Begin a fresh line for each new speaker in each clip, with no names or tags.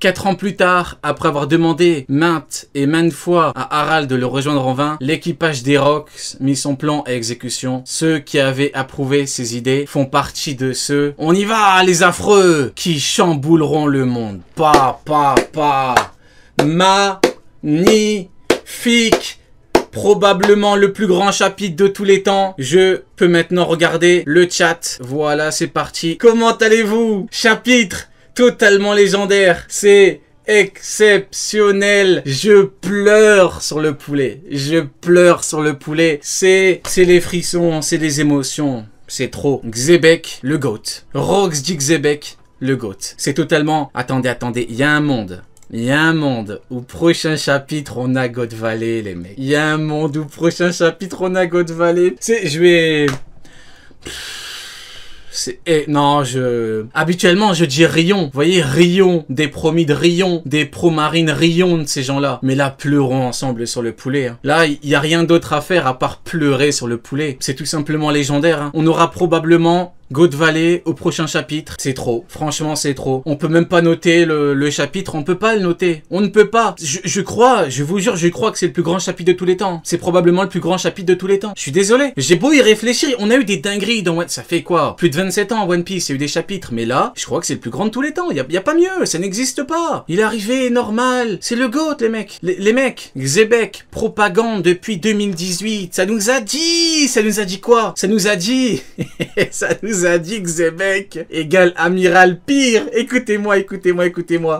4 ans plus tard, après avoir demandé maintes et maintes fois à Harald de le rejoindre en vain, l'équipage des Rocks mit son plan à exécution. Ceux qui avaient approuvé ses idées font partie de ceux, on y va les affreux, qui chambouleront le monde. Magnifique. Probablement le plus grand chapitre de tous les temps. Je peux maintenant regarder le chat. Voilà, c'est parti. Comment allez-vous? Chapitre totalement légendaire. C'est exceptionnel. Je pleure sur le poulet. Je pleure sur le poulet. C'est les frissons, c'est les émotions. C'est trop. Xebec, le GOAT. Rox dit Xebec, le GOAT. C'est totalement... Attendez. Il y a un monde. Il y a un monde où prochain chapitre on a God Valley, les mecs. Il y a un monde où prochain chapitre on a God Valley. Je vais... Non, habituellement, je dis Rion. Vous voyez, Rion, des promis de Rion, des pro-marines Rion de ces gens-là. Mais là, pleurons ensemble sur le poulet. Hein. Là, il n'y a rien d'autre à faire à part pleurer sur le poulet. C'est tout simplement légendaire. Hein. On aura probablement... God Valley au prochain chapitre, c'est trop. Franchement, c'est trop. On peut même pas noter le chapitre, on peut pas le noter. On ne peut pas. Je crois, je vous jure, je crois que c'est le plus grand chapitre de tous les temps. C'est probablement le plus grand chapitre de tous les temps. Je suis désolé. J'ai beau y réfléchir, on a eu des dingueries dans One... Ça fait quoi? Plus de 27 ans à One Piece, il y a eu des chapitres. Mais là, je crois que c'est le plus grand de tous les temps. Il y a pas mieux, ça n'existe pas. Il est arrivé, normal. C'est le GOAT, les mecs. Les mecs, Xebec, propagande depuis 2018. Ça nous a dit quoi? Ça nous a dit... ça nous a dit Xebec égale amiral pire. Écoutez-moi.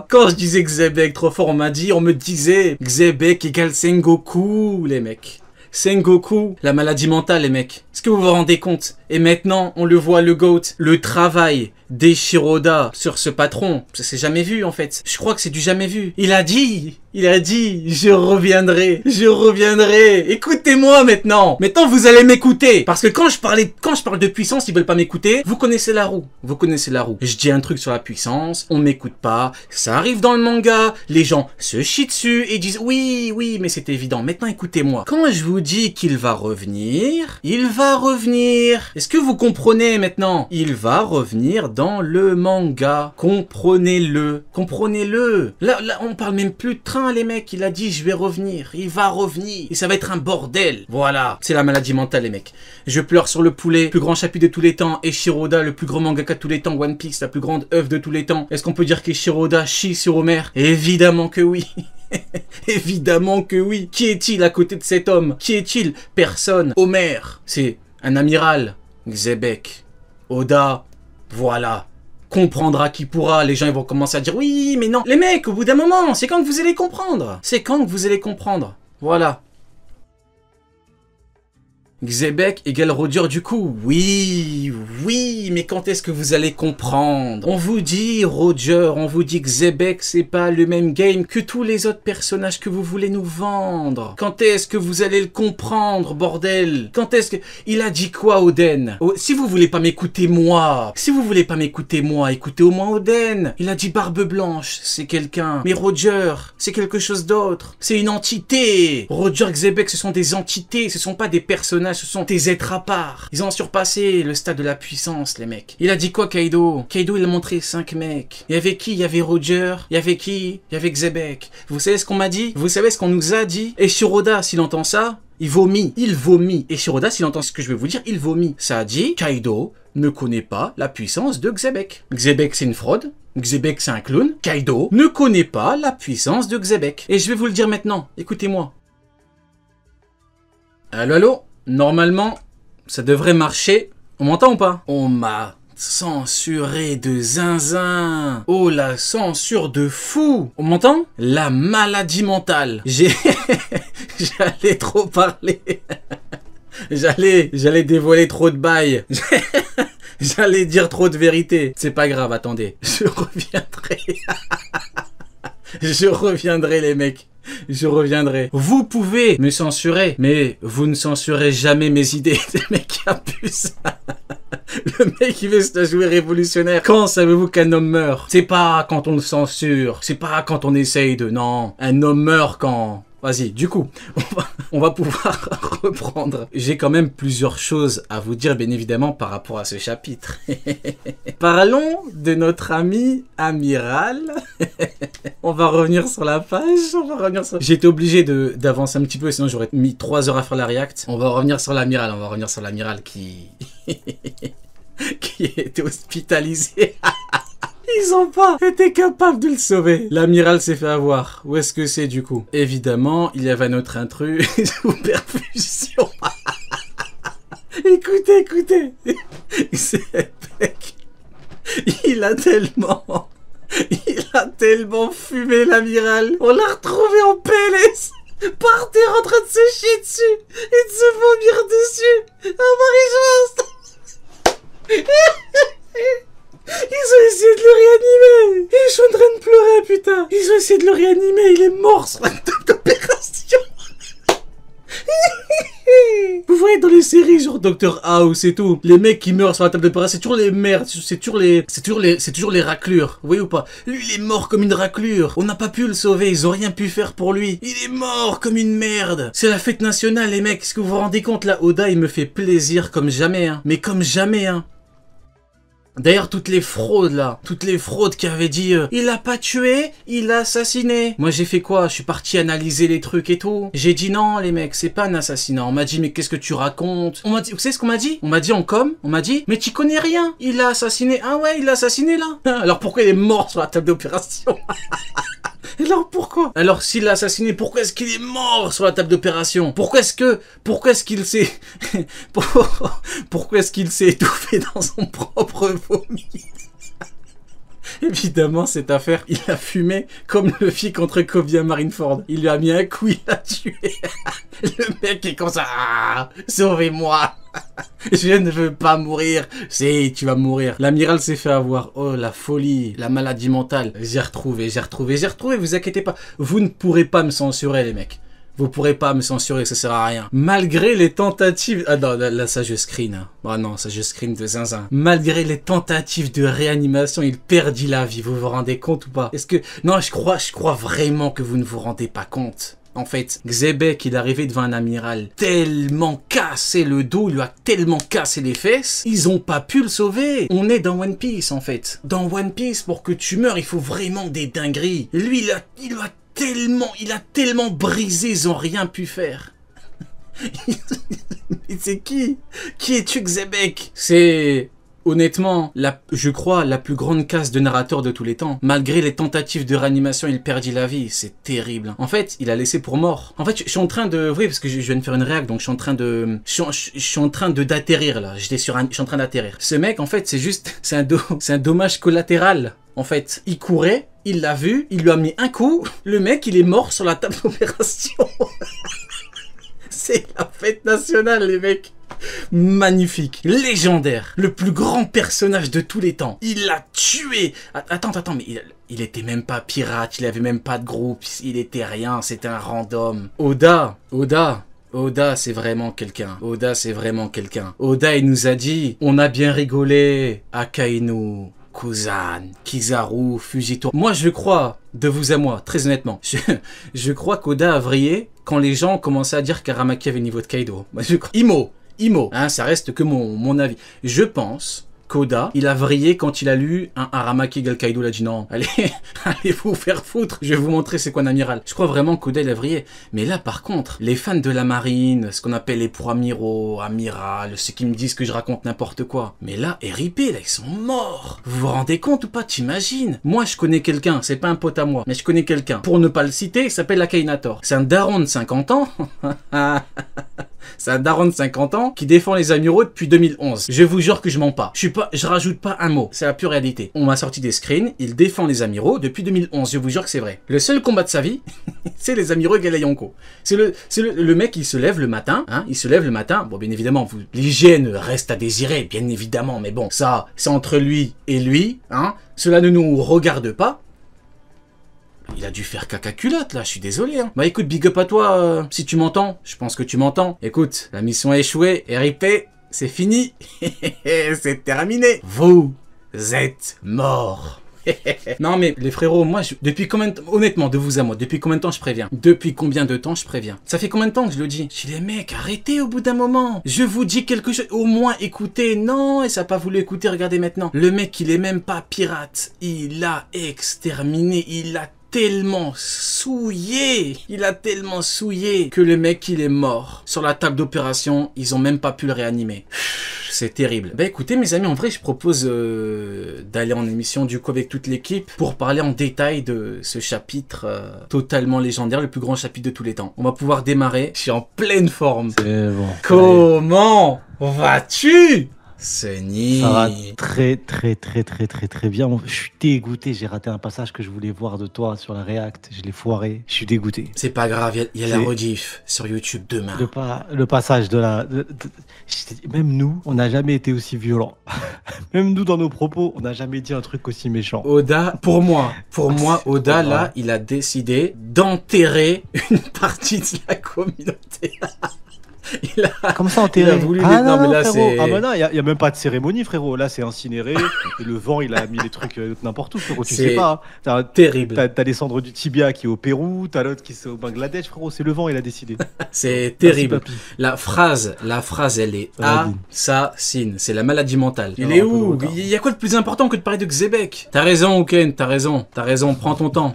Quand je disais Xebec trop fort, on me disait Xebec égale Sengoku, les mecs. Sengoku, la maladie mentale, les mecs. Est-ce que vous vous rendez compte? Et maintenant, on le voit, le GOAT, le travail d'Eiichiroda sur ce patron. Ça s'est jamais vu, en fait. Je crois que c'est du jamais vu. Il a dit, je reviendrai. Écoutez-moi maintenant. Maintenant, vous allez m'écouter. Parce que quand je parle de puissance, ils veulent pas m'écouter. Vous connaissez la roue. Je dis un truc sur la puissance, on m'écoute pas. Ça arrive dans le manga. Les gens se chient dessus et disent oui, mais c'est évident. Maintenant, écoutez-moi. Quand je vous dis qu'il va revenir, il va revenir. Est-ce que vous comprenez maintenant? Il va revenir dans le manga. Comprenez-le. Là, on parle même plus de train, les mecs. Il a dit, je vais revenir. Il va revenir. Et ça va être un bordel. Voilà. C'est la maladie mentale, les mecs. Je pleure sur le poulet. Plus grand chapitre de tous les temps. Eiichiroda, le plus grand mangaka de tous les temps. One Piece, la plus grande œuvre de tous les temps. Est-ce qu'on peut dire qu'Eiichiroda chie sur Homer? Évidemment que oui. Évidemment que oui. Qui est-il à côté de cet homme? Qui est-il? Personne. Homer. C'est un amiral. Xebec. Oda. Voilà. Comprendra qui pourra. Les gens ils vont commencer à dire oui, mais non. Les mecs, au bout d'un moment, c'est quand que vous allez comprendre. Voilà. Xebec égale Roger du coup. Oui, mais quand est-ce que vous allez comprendre? On vous dit Roger, on vous dit Xebec, c'est pas le même game que tous les autres personnages que vous voulez nous vendre. Quand est-ce que vous allez le comprendre, bordel? Quand est-ce que... Il a dit quoi, Oden? Si vous voulez pas m'écouter moi, écoutez au moins Oden. Il a dit Barbe Blanche, c'est quelqu'un. Mais Roger, c'est quelque chose d'autre. C'est une entité. Roger, Xebec, ce sont des entités, ce sont pas des personnages. Ce sont des êtres à part. Ils ont surpassé le stade de la puissance, les mecs. Il a dit quoi, Kaido? Kaido, il a montré 5 mecs. Il y avait qui? Il y avait Roger. Il y avait qui? Il y avait Xebec. Vous savez ce qu'on m'a dit? Vous savez ce qu'on nous a dit? Eiichiroda, s'il entend ça, il vomit. Eiichiroda, s'il entend ce que je vais vous dire, il vomit. Ça a dit, Kaido ne connaît pas la puissance de Xebec. Xebec, c'est une fraude. Xebec, c'est un clown. Kaido ne connaît pas la puissance de Xebec. Et je vais vous le dire maintenant. Écoutez-moi. Allô? Normalement, ça devrait marcher. On m'entend ou pas? On m'a censuré de zinzin. Oh, la censure de fou. On m'entend? La maladie mentale. J'allais trop parler. J'allais dévoiler trop de bails. J'allais dire trop de vérité. C'est pas grave, attendez. Je reviendrai, les mecs. Je reviendrai. Vous pouvez me censurer, mais vous ne censurez jamais mes idées. Le mec qui abuse. Le mec qui veut se la jouer révolutionnaire. Quand savez-vous qu'un homme meurt? C'est pas quand on le censure. C'est pas quand on essaye de... Non. Un homme meurt quand... Vas-y, du coup, on va pouvoir reprendre. J'ai quand même plusieurs choses à vous dire, bien évidemment, par rapport à ce chapitre. Parlons de notre ami amiral. On va revenir sur la page, on va revenir sur... J'étais obligé d'avancer un petit peu, sinon j'aurais mis 3 heures à faire la react. On va revenir sur l'amiral, qui... qui était hospitalisé. Ils ont pas été capables de le sauver. L'amiral s'est fait avoir. Où est-ce que c'est du coup? Évidemment, il y avait un autre intrus sous perfusion. Écoutez. C'est mec. Il a tellement fumé l'amiral. On l'a retrouvé en PLS. Par terre en train de se chier dessus. Et de se vomir dessus. Oh Marie-José. Ils ont essayé de le réanimer. Je suis en train de pleurer, putain. Ils ont essayé de le réanimer. Il est mort sur la table d'opération. Vous voyez dans les séries genre Dr House et tout, les mecs qui meurent sur la table d'opération, c'est toujours les merdes, c'est toujours les raclures. Vous voyez ou pas? Lui il est mort comme une raclure. On n'a pas pu le sauver, ils ont rien pu faire pour lui. Il est mort comme une merde. C'est la fête nationale les mecs. Est-ce que vous vous rendez compte là? Oda il me fait plaisir comme jamais hein. Mais comme jamais hein. D'ailleurs, toutes les fraudes qui avaient dit il a pas tué, il a assassiné. Moi, j'ai fait quoi? Je suis parti analyser les trucs et tout. J'ai dit non, les mecs, c'est pas un assassinat. On m'a dit, mais qu'est-ce que tu racontes? On m'a dit, vous savez ce qu'on m'a dit? On m'a dit en com, on m'a dit, mais tu connais rien. Il a assassiné. Ah ouais, il a assassiné là. Alors pourquoi il est mort sur la table d'opération? Alors pourquoi? Alors s'il l'a assassiné, pourquoi est-ce qu'il est mort sur la table d'opération? Pourquoi est-ce qu'il s'est pourquoi est-ce qu'il s'est étouffé dans son propre vomi? Évidemment, cette affaire, il a fumé comme le fit contre Kobe à Marineford. Il lui a mis un coup, il l'a tué. Le mec est comme ça. Ah, sauvez-moi. Je ne veux pas mourir. Si, tu vas mourir. L'amiral s'est fait avoir. Oh, la folie, la maladie mentale. J'ai retrouvé. Vous inquiétez pas. Vous ne pourrez pas me censurer, les mecs. Vous pourrez pas me censurer, ça sert à rien. Malgré les tentatives... Ah non, là ça je screen. Hein. Ah non, ça je screen de zinzin. Malgré les tentatives de réanimation, il perdit la vie. Vous vous rendez compte ou pas? Est-ce que... Non, je crois vraiment que vous ne vous rendez pas compte. En fait, Xebec, il est arrivé devant un amiral tellement cassé le dos, il lui a tellement cassé les fesses, ils ont pas pu le sauver. On est dans One Piece, en fait. Dans One Piece, pour que tu meurs, il faut vraiment des dingueries. Lui, il a tellement brisé, ils ont rien pu faire. Mais c'est qui? Qui es-tu, Xebec? C'est... Honnêtement, je crois, la plus grande casse de narrateur de tous les temps. Malgré les tentatives de réanimation, il perdit la vie. C'est terrible. En fait, il a laissé pour mort. En fait, je suis en train de... Oui, parce que je viens de faire une réac, donc je suis en train de... Je suis en train d'atterrir, là. Je suis en train d'atterrir. Ce mec, en fait, c'est juste... C'est un dommage collatéral. En fait, il courait, il l'a vu, il lui a mis un coup. Le mec, il est mort sur la table d'opération. C'est la fête nationale, les mecs. Magnifique, légendaire, le plus grand personnage de tous les temps. Il l'a tué. Attends, mais il était même pas pirate, il avait même pas de groupe, il était rien, c'était un random. Oda, c'est vraiment quelqu'un. Oda, il nous a dit, on a bien rigolé, Akainu, Kuzan, Kizaru, Fujito. Moi, je crois, de vous à moi, très honnêtement, je crois qu'Oda a vrillé quand les gens commençaient à dire qu'Aramaki avait le niveau de Kaido. Moi, je crois... Imo, hein, ça reste que mon avis. Je pense qu'Oda, il a vrillé quand il a lu un Aramaki égale Kaido, il a dit non, allez vous faire foutre, je vais vous montrer c'est quoi un amiral. Je crois vraiment qu'Oda, il a vrillé. Mais là, par contre, les fans de la marine, ce qu'on appelle les pro-amiraux, amiral, ceux qui me disent que je raconte n'importe quoi. Mais là, RIP, là, ils sont morts. Vous vous rendez compte ou pas? T'imagines? Moi, je connais quelqu'un, c'est pas un pote à moi, mais je connais quelqu'un. Pour ne pas le citer, il s'appelle Akainator. C'est un daron de 50 ans. C'est un daron de 50 ans qui défend les amiraux depuis 2011. Je vous jure que je mens pas. Je rajoute pas un mot. C'est la pure réalité. On m'a sorti des screens. Il défend les amiraux depuis 2011. Je vous jure que c'est vrai. Le seul combat de sa vie, c'est les amiraux égale Yonko. C'est le mec qui se lève le matin. Hein, il se lève le matin. Bon, bien évidemment, l'hygiène reste à désirer, bien évidemment. Mais bon, ça, c'est entre lui et lui. Hein, cela ne nous regarde pas. Il a dû faire caca culotte, là, je suis désolé. Hein. Bah écoute, big up à toi, si tu m'entends. Je pense que tu m'entends. Écoute, la mission a échoué, RIP, c'est fini. C'est terminé. Vous êtes morts. Non mais les frérots, moi, depuis combien de temps, honnêtement, de vous à moi, depuis combien de temps je préviens? Depuis combien de temps je préviens? Ça fait combien de temps que je le dis? Je dis les mecs, arrêtez au bout d'un moment. Je vous dis quelque chose, au moins écoutez. Non, et ça n'a pas voulu écouter, regardez maintenant. Le mec, il est même pas pirate. Il a exterminé, il a tellement souillé. Il a tellement souillé que le mec, il est mort. Sur la table d'opération, ils ont même pas pu le réanimer. C'est terrible. Bah écoutez mes amis, en vrai je propose d'aller en émission du coup avec toute l'équipe pour parler en détail de ce chapitre totalement légendaire, le plus grand chapitre de tous les temps. On va pouvoir démarrer, je suis en pleine forme.
C'est bon.
Comment vas-tu Seni?
Ça va très bien. Je suis dégoûté, j'ai raté un passage que je voulais voir de toi sur la React, je l'ai foiré, je suis dégoûté.
C'est pas grave, il y a la rediff sur YouTube demain.
Le passage de la... Même nous, on n'a jamais été aussi violents. Même nous, dans nos propos, on n'a jamais dit un truc aussi méchant.
Oda, pour moi, Oda, là, il a décidé d'enterrer une partie de la communauté.
Comme ça enterré.
Non, mais là,
frérot. Ah bah non, il n'y a même pas de cérémonie, frérot. Là, c'est incinéré. Et le vent, il a mis les trucs n'importe où, frérot. Tu sais pas. Hein.
Terrible.
T'as les cendres du tibia qui est au Pérou, t'as l'autre qui est au Bangladesh, frérot. C'est le vent, il a décidé.
C'est terrible.
Merci,
la phrase, elle est assassine. C'est la maladie mentale. Il est où? Il y a quoi de plus important que de parler de Xebec? T'as raison, Ouken, t'as raison. Prends ton temps.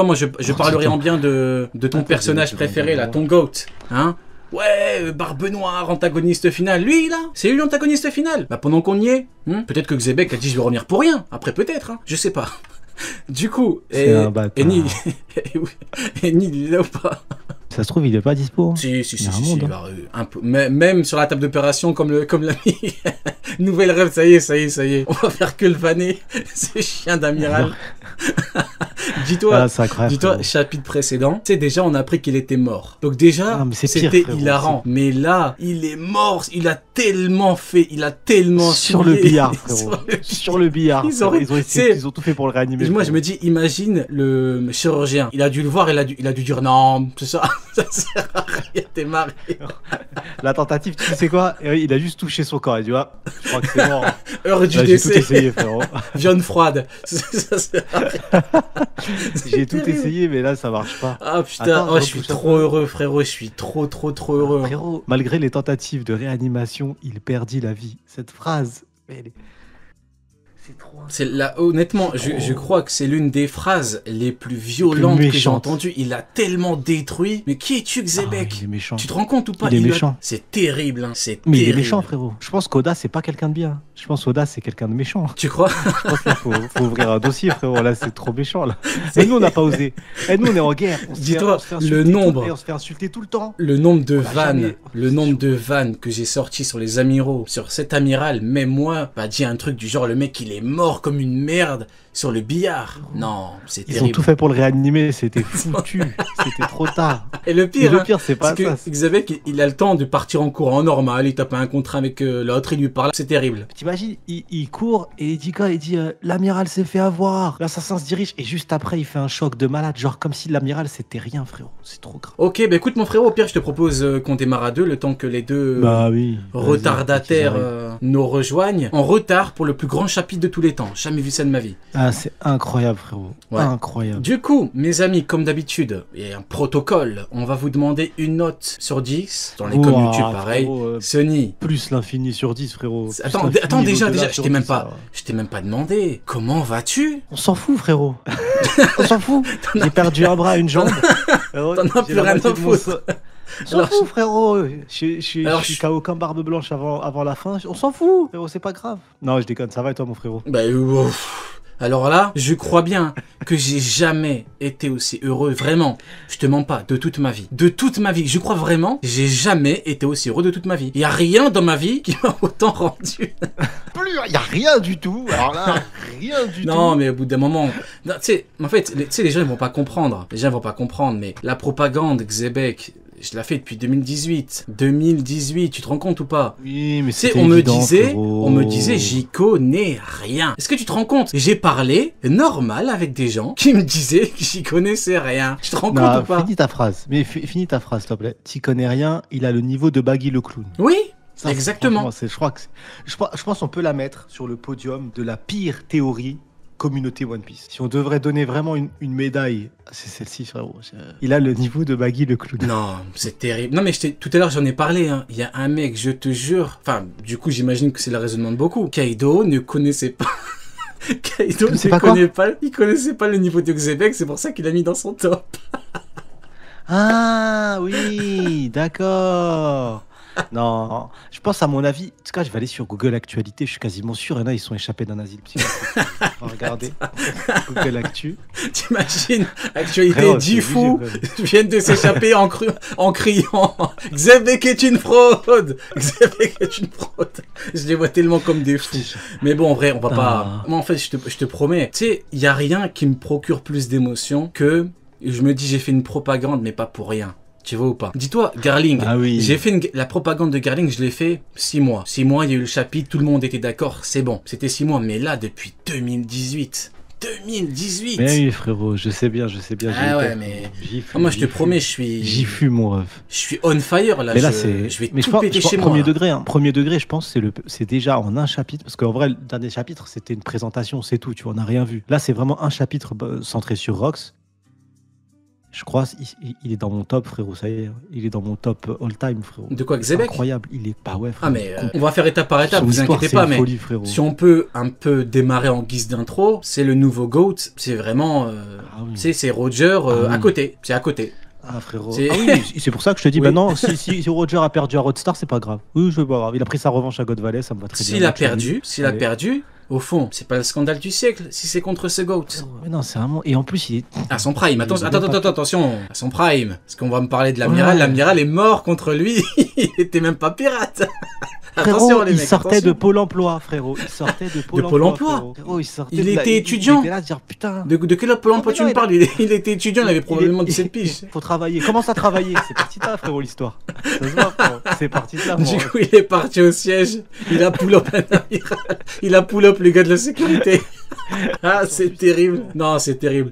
Moi, je parlerai en bien de ton personnage préféré, là, ton GOAT. Hein? Ouais, Barbe Noire, antagoniste final. Lui, là, c'est lui l'antagoniste final. Bah, pendant qu'on y est, peut-être que Xebec a dit je vais revenir pour rien. Après, peut-être, je sais pas. Du coup, Eni, il est là ou pas?
Ça se trouve, il est pas dispo.
Si, un peu. Même sur la table d'opération, comme l'a mis. Nouvelle rêve, ça y est. On va faire que le vanner. Ce chien d'amiral. Dis-toi, chapitre précédent, tu sais, déjà, on a appris qu'il était mort. Donc déjà, c'était hilarant. Mais là, il est mort. Il a tellement
sur le billard, frérot. Sur le billard. Ils ont tout fait pour le réanimer.
Moi, je me dis, imagine le chirurgien. Il a dû le voir, il a dû dire non, c'est ça. Ça sert à rien, t'es marié.
La tentative, tu sais quoi? Il a juste touché son corps. Il dit, je crois que c'est mort.
Heure du décès.
J'ai tout essayé, frérot.
Viande froide. Ça sert à rien.
J'ai tout essayé, mais là, ça marche pas.
Ah putain, je suis trop heureux, frérot. Je suis trop heureux.
Frérot, malgré les tentatives de réanimation, il perdit la vie. Cette phrase, c'est trop...
Honnêtement, je crois que c'est l'une des phrases les plus violentes que j'ai entendues. Il a tellement détruit. Mais qui es-tu, Xebec?
Il est méchant.
Tu te rends compte ou pas?
Il est méchant.
C'est terrible,
Mais il est méchant, frérot. Je pense qu'Oda, c'est pas quelqu'un de bien. Je pense qu'Oda, c'est quelqu'un de méchant.
Tu crois?
Je pense qu'il faut ouvrir un dossier, frérot. Là, c'est trop méchant, là. Et nous, on n'a pas osé. Et nous, on est en guerre.
Dis-toi, le nombre...
On se fait insulter tout le temps.
Le nombre de vannes que j'ai sorti sur les amiraux, sur cet amiral, même moi, bah, dit un truc du genre, le mec, il est mort comme une merde sur le billard. Non, c'est terrible.
Ils ont tout fait pour le réanimer, c'était foutu. C'était trop tard.
Et le pire,
c'est pas ça.
Xebec, il a le temps de partir en courant normal, il tape un contrat avec l'autre, il lui parle, c'est terrible.
T'imagines, il court et il dit quoi? Il dit l'amiral s'est fait avoir, l'assassin se dirige et juste après il fait un choc de malade, genre comme si l'amiral c'était rien, frérot. C'est trop grave.
Ok, bah écoute mon frérot, au pire je te propose qu'on démarre à deux, le temps que les deux retardataires nous rejoignent. En retard pour le plus grand chapitre de tous les temps. Jamais vu ça de ma vie.
Ah, c'est incroyable, frérot. Ouais. Incroyable.
Du coup, mes amis, comme d'habitude, il y a un protocole. On va vous demander une note sur 10. Dans les com YouTube, pareil. Sony.
Plus l'infini sur 10, frérot.
Attends, déjà, je t'ai même pas demandé. Comment vas-tu?
On s'en fout, frérot. On s'en fout. J'ai perdu un bras, une jambe.
T'en as plus rien à foutre.
On s'en fout, frérot. Je suis KO comme barbe blanche avant la fin. On s'en fout, frérot, c'est pas grave. Non, je déconne. Ça va et toi, mon frérot?
Bah, alors là, je crois bien que j'ai jamais été aussi heureux, vraiment. Je te mens pas, de toute ma vie. De toute ma vie, je crois vraiment, j'ai jamais été aussi heureux de toute ma vie. Il y a rien dans ma vie qui m'a autant rendu.
Il y a rien du tout. Alors là, rien du tout.
Non, mais au bout d'un moment, tu sais, en fait, les gens ils vont pas comprendre. Les gens vont pas comprendre, mais la propagande Xebec, je l'ai fait depuis 2018. 2018, tu te rends compte ou pas?
Oui, mais c'est
on me disait, j'y connais rien. Est-ce que tu te rends compte? J'ai parlé normal avec des gens qui me disaient que j'y connaissais rien. Tu te rends compte ou pas?
Finis ta phrase. Mais finis ta phrase, s'il te plaît. T'y connais rien, il a le niveau de Baggy le clown.
Oui.
Ça,
exactement.
Je pense qu'on peut la mettre sur le podium de la pire théorie communauté One Piece. Si on devrait donner vraiment une médaille, c'est celle-ci, frérot. Il a le niveau de Baggy le clown.
Non, c'est terrible. Non, mais tout à l'heure, j'en ai parlé. Hein. Il y a un mec, je te jure. Enfin, du coup, j'imagine que c'est le raisonnement de beaucoup. Kaido ne connaissait pas Kaido,
Tu sais pas quoi
il connaissait pas le niveau de Xebec, c'est pour ça qu'il l'a mis dans son top.
Ah oui, d'accord. Non, je pense à mon avis. En tout cas, je vais aller sur Google Actualité. Je suis quasiment sûr. Il y en a, ils sont échappés d'un asile psychiatrique. On va regarder Google Actu.
T'imagines, actualité
Frérot,
10
c'est
fous
obligé,
viennent de s'échapper en criant Xebec est une fraude. Xebec est une fraude. Je les vois tellement comme des fous. Mais bon, en vrai, on va pas... Moi, en fait, je te promets, tu sais, il y a rien qui me procure plus d'émotion que... Je me dis, j'ai fait une propagande, mais pas pour rien. Tu vois ou pas? Dis-toi, Garling,
Ah oui.
j'ai fait la propagande de Garling, je l'ai fait 6 mois. 6 mois, il y a eu le chapitre, tout le monde était d'accord, c'est bon. C'était 6 mois, mais là, depuis 2018. 2018.
Mais oui, frérot, je sais bien.
Ah ouais, mais... moi, je te promets,
J'y fume, mon ref.
Je suis on fire, là.
Mais là,
je vais
mais
tout péter chez moi.
Premier degré, hein. Premier degré, je pense, c'est déjà en un chapitre. Parce qu'en vrai, le dernier chapitre, c'était une présentation, c'est tout. Tu vois, on n'a rien vu. Là, c'est vraiment un chapitre centré sur Rox. Je crois il est dans mon top, frérot, ça y est. Il est dans mon top all-time, frérot.
De quoi, Xebec?
Incroyable, il est pas ouais, frérot.
Ah, mais on va faire étape par étape, vous inquiétez pas, mais
folie, frérot.
si on peut un peu démarrer en guise d'intro, c'est le nouveau GOAT, c'est vraiment...
oui.
C'est Roger à côté, c'est à côté.
Ah, frérot.
C'est-
Ah oui, c'est pour ça que je te dis,
Oui.
maintenant, si Roger a perdu à Roadstar, c'est pas grave. Oui, c'est pas grave. Il a pris sa revanche à God Valley, ça me va très bien.
S'il a
Donc, je
perdu,
lui- Allez.
au fond, c'est pas le scandale du siècle, si c'est contre ce GOAT.
Mais non, c'est vraiment... Et en plus, il est...
À son prime,
Il est même pas-
attention, à son prime. Parce qu'on va me parler de l'amiral,
Ouais.
l'amiral est mort contre lui, il était même pas pirate.
Frérot,
Attention les
il
mecs,
sortait
attention.
de Pôle emploi, frérot. Il sortait de Pôle
Pôle
emploi.
emploi
Frérot, il sortait
Il
de la-
était étudiant.
Il était là à dire, putain...
De quel Pôle emploi
mais
tu
non,
me
il a-
parles? Il était étudiant, il avait probablement 17 piges.
Faut travailler. Commence à travailler. C'est parti de là, frérot, l'histoire. Ça se voit, frérot. C'est parti de là,
Du
moi.
coup, il est parti au siège, il a pull up un amiral, il a pull up les gars de la sécurité. Ah, c'est terrible. Non, c'est terrible.